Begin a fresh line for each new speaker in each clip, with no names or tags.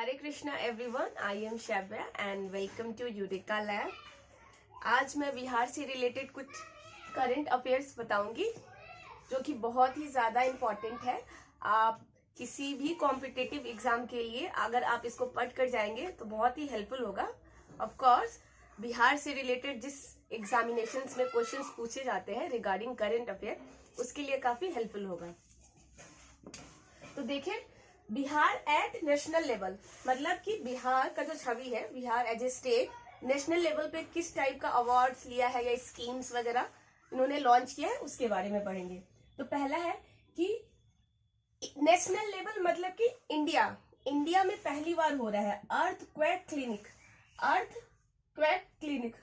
Hare Krishna everyone, I am Shaibya and welcome to Eureka lab. आज मैं बिहार से रिलेटेड कुछ करंट अफेयर्स बताऊंगी जो कि बहुत ही ज़्यादा इम्पोर्टेंट है। आप किसी भी कॉम्पिटिटिव एग्जाम के लिए अगर आप इसको पढ़ कर जाएंगे तो बहुत ही हेल्पफुल होगा। ऑफ कोर्स बिहार से रिलेटेड जिस एग्जामिनेशंस में क्वेश्चंस पूछे जाते हैं रिगार्डिंग करंट अफेयर, उसके लिए काफ़ी हेल्पफुल होगा। तो देखिए, बिहार एट नेशनल लेवल मतलब कि बिहार का जो छवि है, Bihar as a state national level पे किस टाइप का अवार्ड्स लिया है या स्कीम्स वगैरह इन्होंने लॉन्च किया है, उसके बारे में पढ़ेंगे। तो पहला है कि नेशनल लेवल मतलब कि इंडिया में पहली बार हो रहा है अर्थक्वेक क्लिनिक।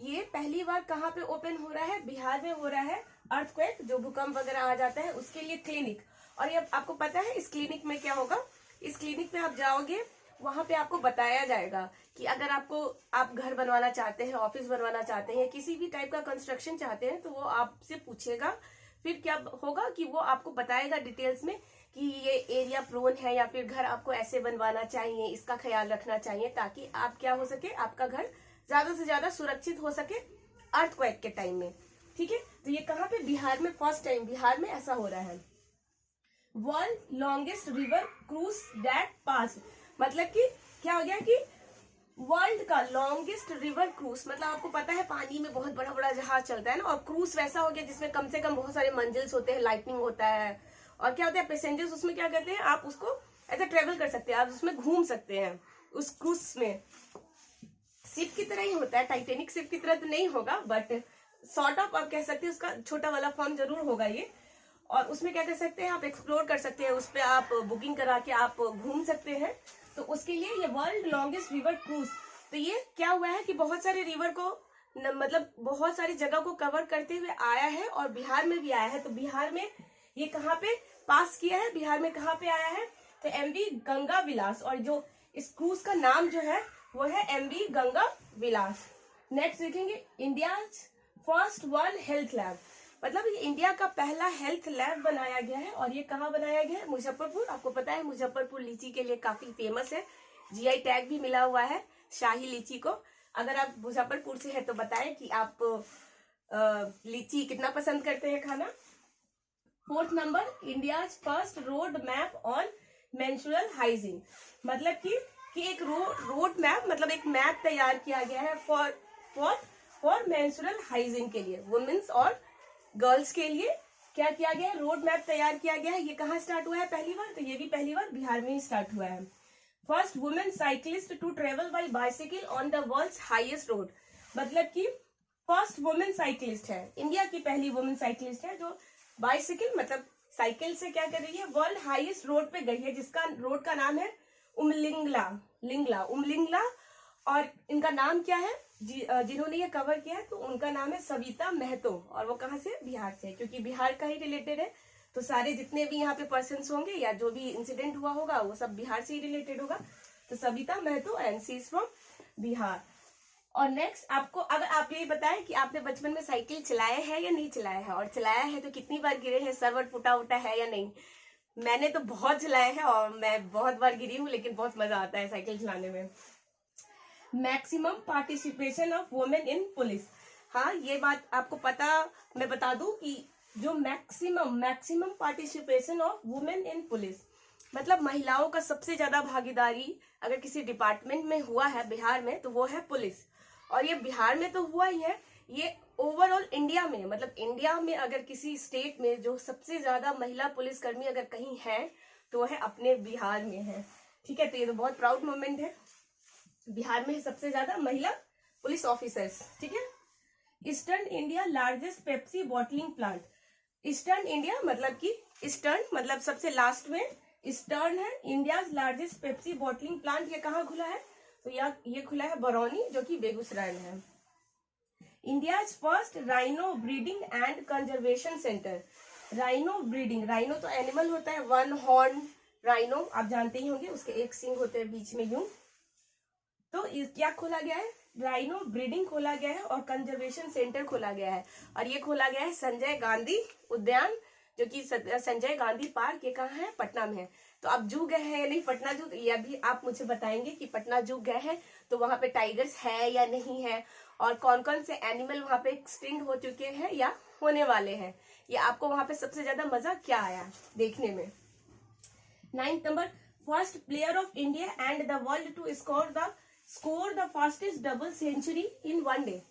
ये पहली बार कहाँ पे ओपन हो रहा है? बिहार में हो रहा है। अर्थक्वेक जो भूकंप वगैरह आ जाता है उसके लिए क्लिनिक। और ये आपको पता है इस क्लिनिक में क्या होगा? इस क्लिनिक पे आप जाओगे, वहां पे आपको बताया जाएगा कि अगर आप घर बनवाना चाहते हैं, ऑफिस बनवाना चाहते हैं, किसी भी टाइप का कंस्ट्रक्शन चाहते हैं, तो वो आपसे पूछेगा। फिर क्या होगा कि वो आपको बताएगा डिटेल्स में कि ये एरिया प्रोन है या फिर घर आपको ऐसे बनवाना चाहिए, इसका ख्याल रखना चाहिए ताकि आप क्या हो सके, आपका घर ज्यादा से ज्यादा सुरक्षित हो सके अर्थक्वेक के टाइम में। ठीक है, तो ये कहाँ पे? बिहार में फर्स्ट टाइम बिहार में ऐसा हो रहा है। World longest river cruise that pass मतलब कि क्या हो गया कि वर्ल्ड का लॉन्गेस्ट रिवर क्रूज मतलब आपको पता है पानी में बहुत बड़ा बड़ा जहाज चलता है ना, और क्रूज वैसा हो गया जिसमें कम से कम बहुत सारे मंजिल्स होते हैं, लाइटनिंग होता है, और क्या होता है पैसेंजर्स उसमें क्या करते हैं, आप उसको ऐसा ट्रेवल कर सकते हैं, आप उसमें घूम सकते हैं उस क्रूज में। शिप की तरह ही होता है, टाइटेनिक शिप की तरह तो नहीं होगा, बट सॉर्ट ऑफ आप कह सकते हैं, उसका छोटा वाला फॉर्म जरूर होगा ये। और उसमें क्या कर सकते हैं, आप एक्सप्लोर कर सकते हैं, उस पर आप बुकिंग करा के आप घूम सकते हैं। तो उसके लिए ये वर्ल्ड लॉन्गेस्ट रिवर क्रूज। तो ये क्या हुआ है कि बहुत सारे रिवर को मतलब बहुत सारी जगह को कवर करते हुए आया है और बिहार में भी आया है। तो बिहार में ये कहाँ पे पास किया है? बिहार में कहाँ पे आया है? तो एमवी गंगा विलास। और जो इस क्रूज का नाम जो है वो है एमवी गंगा विलास। नेक्स्ट देखेंगे, India first one health lab मतलब ये इंडिया का पहला हेल्थ लैब बनाया गया है। और ये कहाँ बनाया गया है? मुजफ्फरपुर। आपको पता है मुजफ्फरपुर लीची के लिए काफी फेमस है, जीआई टैग भी मिला हुआ है शाही लीची को। अगर आप मुजफ्फरपुर से है तो बताएं कि आप लीची कितना पसंद करते हैं खाना। Fourth number, India first road map on menstrual hygiene मतलब कि एक रोड मैप मतलब एक मैप तैयार किया गया है फॉर मेंस्ट्रुअल हाइजीन के लिए, वुमेन्स और गर्ल्स के लिए क्या किया गया है? रोड मैप तैयार किया गया है। ये कहाँ स्टार्ट हुआ है पहली बार? तो ये भी पहली बार बिहार में ही स्टार्ट हुआ है। First women cyclist to travel by bicycle on the world's highest road मतलब कि फर्स्ट वुमेन साइकिलिस्ट है, इंडिया की पहली वुमेन साइकिलिस्ट है जो बाइसिकल मतलब साइकिल से क्या कर रही है, वर्ल्ड हाईएस्ट रोड पे गई है, जिसका रोड का नाम है उमलिंगला। और इनका नाम क्या है जिन्होंने ये कवर किया है? तो उनका नाम है सविता महतो। और वो कहाँ से? बिहार से। क्योंकि बिहार का ही रिलेटेड है तो सारे जितने भी यहाँ पे पर्सन्स होंगे या जो भी इंसिडेंट हुआ होगा वो सब बिहार से ही रिलेटेड होगा। तो Savita Mahato and she is from Bihar. और नेक्स्ट आपको अगर आप ये बताएं कि आपने बचपन में साइकिल चलाया है या नहीं चलाया है, और चलाया है तो कितनी बार गिरे हैं, सर्वर फूटा उटा है या नहीं। मैंने तो बहुत चलाया है और मैं बहुत बार गिरी हूँ, लेकिन बहुत मजा आता है साइकिल चलाने में। Maximum participation of women in police. हाँ, ये बात आपको पता, मैं बता दूं कि जो maximum participation of women in police मतलब महिलाओं का सबसे ज्यादा भागीदारी अगर किसी डिपार्टमेंट में हुआ है बिहार में तो वो है पुलिस। और ये बिहार में तो हुआ ही है, ये ओवरऑल इंडिया में मतलब इंडिया में अगर किसी स्टेट में जो सबसे ज्यादा महिला पुलिसकर्मी अगर कहीं है तो वो है अपने बिहार में है। ठीक है, तो ये तो बहुत प्राउड मोमेंट है, बिहार में सबसे ज्यादा महिला पुलिस ऑफिसर्स। ठीक है, eastern India largest Pepsi bottling plant. Eastern India मतलब कि ईस्टर्न मतलब सबसे लास्ट में ईस्टर्न है। India largest Pepsi bottling plant ये कहाँ खुला है? तो ये खुला है बरौनी, जो कि बेगूसराय में है। India first rhino breeding and conservation centre. Rhino तो एनिमल होता है, वन हॉर्न राइनो आप जानते ही होंगे, उसके एक सिंग होते हैं बीच में यूं। तो क्या खोला गया है? राइनो ब्रीडिंग खोला गया है और कंजर्वेशन सेंटर खोला गया है। और ये खोला गया है संजय गांधी उद्यान, जो कि संजय गांधी पार्क ये कहाँ है? पटना में है। तो आप जू गए हैं या नहीं पटना जू, ये भी आप मुझे बताएंगे कि पटना जू गए हैं तो वहां पे टाइगर्स है या नहीं है, और कौन कौन से एनिमल वहां पे एक्सटिंक्ट हो चुके हैं या होने वाले हैं, या आपको वहां पे सबसे ज्यादा मजा क्या आया देखने में। 9th number, first player of India and the world to score the fastest double century in one day.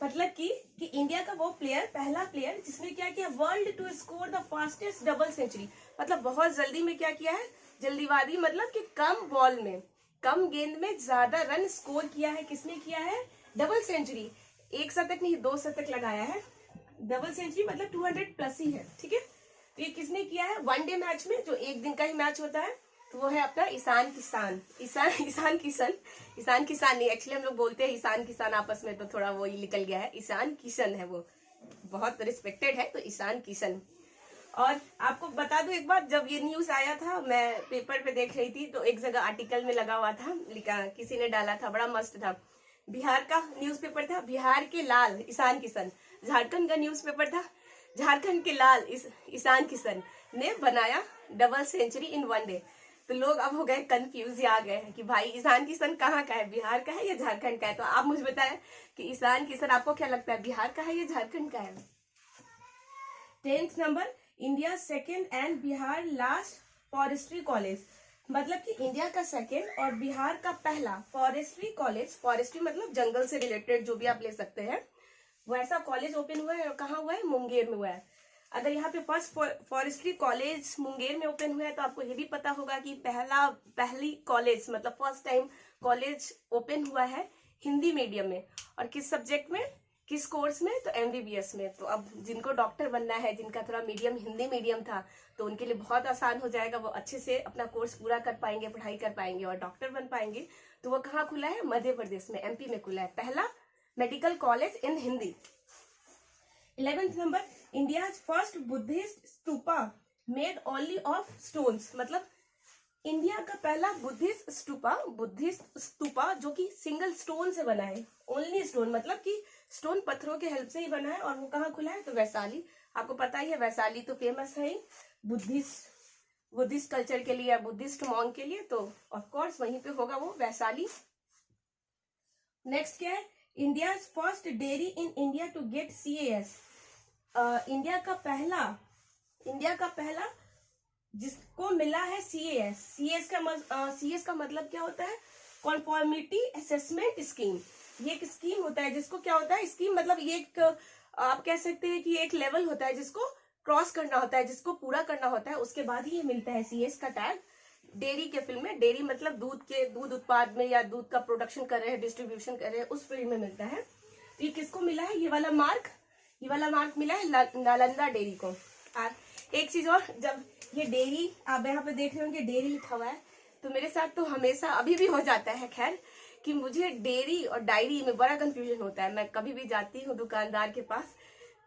मतलब कि इंडिया का वो प्लेयर, पहला प्लेयर जिसने क्या किया, world to score the fastest double century, मतलब बहुत जल्दी में क्या किया है, जल्दीबाजी, मतलब कि कम बॉल में, कम गेंद में ज्यादा रन स्कोर किया है। किसने किया है? डबल सेंचुरी, एक शतक नहीं 2 शतक लगाया है। डबल सेंचुरी मतलब 200 प्लस ही है, ठीक है। तो ये किसने किया है? वनडे मैच में, जो एक दिन का ही मैच होता है, तो वो है अपना ईशान किसान नहीं, एक्चुअली हम लोग बोलते हैं ईशान किसान आपस में, तो थोड़ा वो ही निकल गया है। ईशान किशन है, वो बहुत रिस्पेक्टेड है, तो ईशान किशन। और आपको बता दूं एक बात, जब ये न्यूज आया था, मैं पेपर पे देख रही थी, तो एक जगह आर्टिकल में लगा हुआ था, लिखा, किसी ने डाला था, बड़ा मस्त था। बिहार का न्यूज़पेपर था, बिहार के लाल ईशान किशन। झारखंड का न्यूज़पेपर था, झारखंड के लाल ईशान किशन ने बनाया double century in one day. तो लोग अब हो गए कंफ्यूज, आ गए हैं कि भाई ईशान किशन कहाँ का है, बिहार का है या झारखंड का है। तो आप मुझे बताएं कि ईशान किशन आपको क्या लगता है, बिहार का है या झारखंड का है। 10th number, India second and Bihar last forestry college. मतलब कि इंडिया का सेकेंड और बिहार का पहला फॉरेस्ट्री कॉलेज, फॉरेस्ट्री मतलब जंगल से रिलेटेड जो भी आप ले सकते हैं, वैसा कॉलेज ओपन हुआ है। और कहाँ हुआ है? मुंगेर में हुआ है। अगर यहाँ पे फर्स्ट फॉरेस्ट्री कॉलेज मुंगेर में ओपन हुआ है, तो आपको ये भी पता होगा कि पहली कॉलेज मतलब फर्स्ट टाइम कॉलेज ओपन हुआ है हिंदी मीडियम में। और किस सब्जेक्ट में, किस कोर्स में? तो MBBS में। तो अब जिनको डॉक्टर बनना है, जिनका थोड़ा मीडियम हिंदी मीडियम था, तो उनके लिए बहुत आसान हो जाएगा, वो अच्छे से अपना कोर्स पूरा कर पाएंगे, पढ़ाई कर पाएंगे और डॉक्टर बन पाएंगे। तो वो कहाँ खुला है? मध्य प्रदेश में, MP में खुला है पहला medical college in Hindi. 11th number, India first Buddhist stupa made only of stones. मतलब इंडिया का पहला बुद्धिस्ट स्तूपा जो कि सिंगल स्टोन से बना है, ओनली स्टोन, मतलब कि स्टोन पत्थरों के हेल्प से ही बना है। और वो कहाँ खुला है? तो वैशाली। आपको पता ही है वैशाली तो फेमस है बुद्धिस्ट कल्चर के लिए, बुद्धिस्ट मॉन्क के लिए, तो ऑफ कोर्स वहीं पे होगा वो, वैशाली। नेक्स्ट क्या है? India first dairy in India to get CAS। India का पहला जिसको मिला है CAS। CAS का मतलब क्या होता है? कॉन्फॉर्मिटी असेसमेंट स्कीम। ये एक स्कीम होता है जिसको क्या होता है, स्कीम मतलब ये एक, आप कह सकते हैं कि एक लेवल होता है जिसको क्रॉस करना होता है, जिसको पूरा करना होता है, उसके बाद ही ये मिलता है CAS का टैग। डेयरी के फील्ड में, डेयरी मतलब दूध उत्पाद में या दूध का प्रोडक्शन कर रहे हैं, डिस्ट्रीब्यूशन कर रहे हैं, उस फील्ड में मिलता है। तो ये किसको मिला है? ये वाला मार्क मिला है नालंदा डेयरी को। और एक चीज और, जब ये डेयरी आप यहाँ पे देख रहे होंगे, डेयरी लिखा हुआ है, तो मेरे साथ तो हमेशा अभी भी हो जाता है खैर, कि मुझे डेयरी और डायरी में बड़ा कंफ्यूजन होता है। मैं कभी भी जाती हूँ दुकानदार के पास,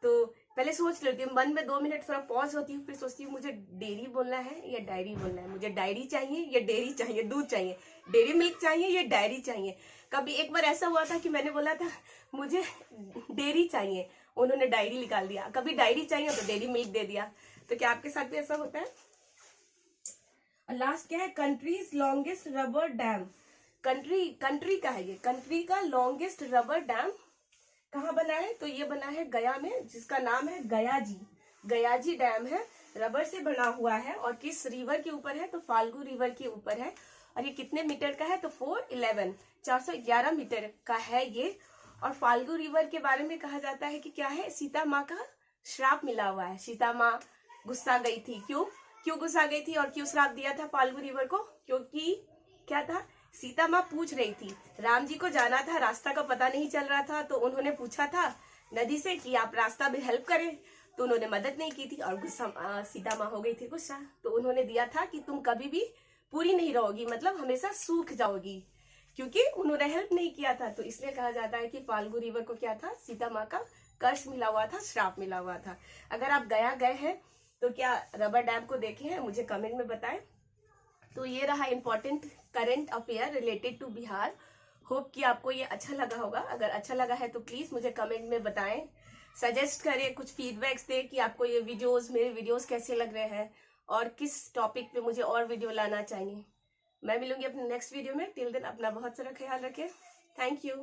तो पहले सोच लेती हूँ, मन में 2 मिनट थोड़ा पॉज होती हूँ, फिर सोचती हूँ मुझे डेयरी बोलना है या डायरी बोलना है, मुझे डायरी चाहिए या डेयरी चाहिए, दूध चाहिए, डेयरी मिल्क चाहिए या डायरी चाहिए। कभी एक बार ऐसा हुआ था कि मैंने बोला था मुझे डेयरी चाहिए, उन्होंने डायरी निकाल दिया। कभी डायरी चाहिए तो डेयरी मिल्क दे दिया। तो क्या आपके साथ भी ऐसा होता है? और लास्ट क्या है? Countries longest rubber dam. Country का है ये, कंट्री का लॉन्गेस्ट रबर डैम कहाँ बना है? तो ये बना है गया में, जिसका नाम है गयाजी डैम है, रबर से बना हुआ है। और किस रिवर के ऊपर है? तो फाल्गु रिवर के ऊपर है। और ये कितने मीटर का है? तो 411 मीटर का है ये। और फाल्गु रिवर के बारे में कहा जाता है कि क्या है? सीता माँ का श्राप मिला हुआ है। सीता माँ गुस्सा गई थी। क्यों गुस्सा गई थी और क्यों श्राप दिया था फाल्गु रिवर को? क्योंकि क्या था, सीता माँ पूछ रही थी, राम जी को जाना था, रास्ता का पता नहीं चल रहा था, तो उन्होंने पूछा था नदी से कि आप रास्ता में हेल्प करें, तो उन्होंने मदद नहीं की थी और गुस्सा सीता माँ हो गई थी गुस्सा। तो उन्होंने दिया था कि तुम कभी भी पूरी नहीं रहोगी, मतलब हमेशा सूख जाओगी, क्योंकि उन्होंने हेल्प नहीं किया था। तो इसलिए कहा जाता है कि फाल्गु रिवर को क्या था? सीता माँ का कर्ष मिला हुआ था, श्राप मिला हुआ था। अगर आप गया गए हैं तो क्या रबर डैम को देखे हैं? मुझे कमेंट में बताएं। तो ये रहा important current affair related to Bihar. Hope कि आपको ये अच्छा लगा होगा। अगर अच्छा लगा है तो प्लीज मुझे कमेंट में बताएं, सजेस्ट करें, कुछ फीडबैक्स दें कि आपको ये मेरे वीडियोस कैसे लग रहे हैं। और किस टॉपिक पे मुझे और वीडियो लाना चाहिए। मैं मिलूंगी अपने नेक्स्ट वीडियो में। टिल देन अपना बहुत सारा ख्याल रखें। Thank you.